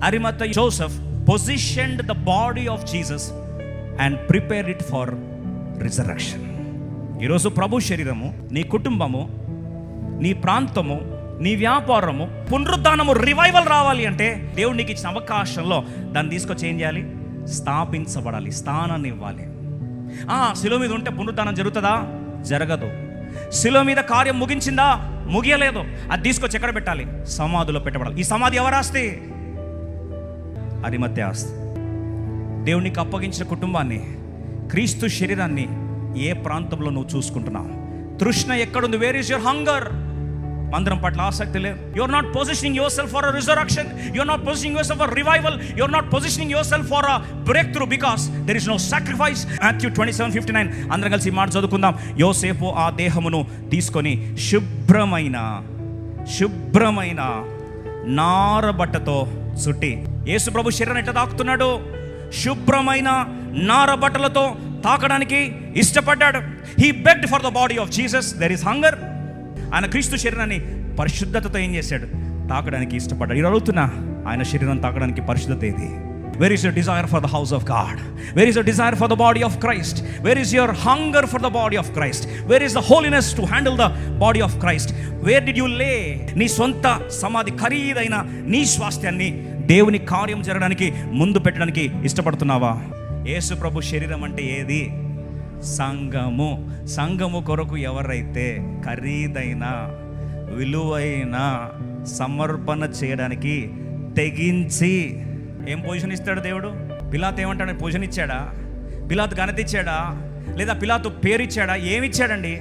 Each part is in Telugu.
Arimathea Joseph positioned the body of Jesus and prepared it for resurrection. ఈరోజు ప్రభు శరీరము, నీ కుటుంబము, నీ ప్రాంతము, నీ వ్యాపారము పునరుద్ధానము, రివైవల్ రావాలి అంటే దేవుడు నీకు ఇచ్చిన అవకాశంలో దాన్ని తీసుకొచ్చి ఏం చేయాలి? స్థాపించబడాలి, స్థానాన్ని ఇవ్వాలి. శిలువ మీద ఉంటే పునరుద్ధానం జరుగుతుందా? జరగదు. శిలువ మీద కార్యం ముగించిందా? ముగియలేదు. అది తీసుకొచ్చి ఎక్కడ పెట్టాలి? సమాధిలో పెట్టబడాలి. ఈ సమాధి ఎవరు ఆస్తి? అరిమత్తె ఆస్తి. దేవునికి అప్పగించిన కుటుంబాన్ని, క్రీస్తు శరీరాన్ని ఏ ప్రాంతంలో నువ్వు చూసుకుంటున్నావు? తృష్ణ ఎక్కడుంది? Where is your hunger? మందిరం పట్ల ఆసక్తి లేదు. You are not positioning yourself for a resurrection. You are not positioning yourself for revival. You are not positioning yourself for a breakthrough because there is no sacrifice. Matthew 27:59 అందరం కలిసి మాట చదువుకుందాం. యోసేపు ఆ దేహమును తీసుకొని శుభ్రమైన నారబట్టతో చుట్టి, యేసు ప్రభు శరీరాన్ని ఎట్లా తాకుతున్నాడు? శుభ్రమైన నారబట్టలతో తాకడానికి ఇష్టపడ్డాడు. He begged for the body of Jesus. There is hunger. ఆయన క్రీస్తు శరీరాన్ని పరిశుద్ధతతో ఏం చేశాడు? తాకడానికి ఇష్టపడ్డాడు. ఇది అడుగుతున్నా, ఆయన శరీరం తాకడానికి పరిశుద్ధత ఏది? Wear is your desire for the house of God? Wear is your desire for the body of Christ? Wear is your hunger for the body of Christ? Where is the holiness to handle the body of Christ? Where did you లే? నీ సొంత సమాధి, ఖరీదైన నీ స్వాస్థ్యాన్ని దేవుని కార్యం జరగడానికి ముందు పెట్టడానికి ఇష్టపడుతున్నావా? యేసు ప్రభు శరీరం అంటే ఏది? సంఘము. సంఘము కొరకు ఎవరైతే ఖరీదైన విలువైన సమర్పణ చేయడానికి తెగించి, ఏం పొజిషన్ ఇస్తాడు దేవుడు? పిలాతు ఏమంటాడు? పొజిషన్ ఇచ్చాడా? పిలాతు ఘనత ఇచ్చాడా? లేదా పిలాతు పేరు ఇచ్చాడా? ఏమిచ్చాడండి?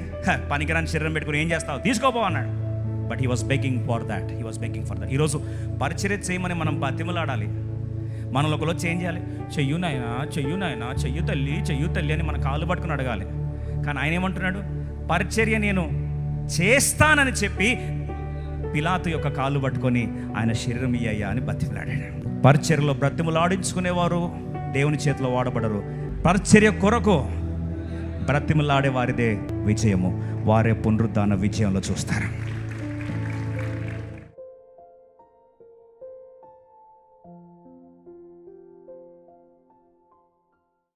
పనికిరాని శరీరం పెట్టుకుని ఏం చేస్తావు? తీసుకోపో అన్నాడు. But he was begging for that. ఈరోజు పరిచర్య చేయమని మనం బతిమలాడాలి. మనలో ఒకలో చేంజ్ చేయాలి. చెయ్యు నాయనా, చెయ్యు తల్లి అని మన కాళ్ళు పట్టుకుని అడగాలి. కానీ ఆయన ఏమంటున్నాడు? పరిచర్య నేను చేస్తానని చెప్పి పిలాతు యొక్క కాళ్ళు పట్టుకొని ఆయన శరీరం ఇయ్యా అని బతిమలాడాడు. పరిచర్యలో బ్రతిమలాడించుకునేవారు దేవుని చేతిలో వాడబడరు. పరిచర్య కొరకు బ్రతిమలాడే వారిదే విజయము. వారే పునరుద్ధాన విజయంలో చూస్తారు.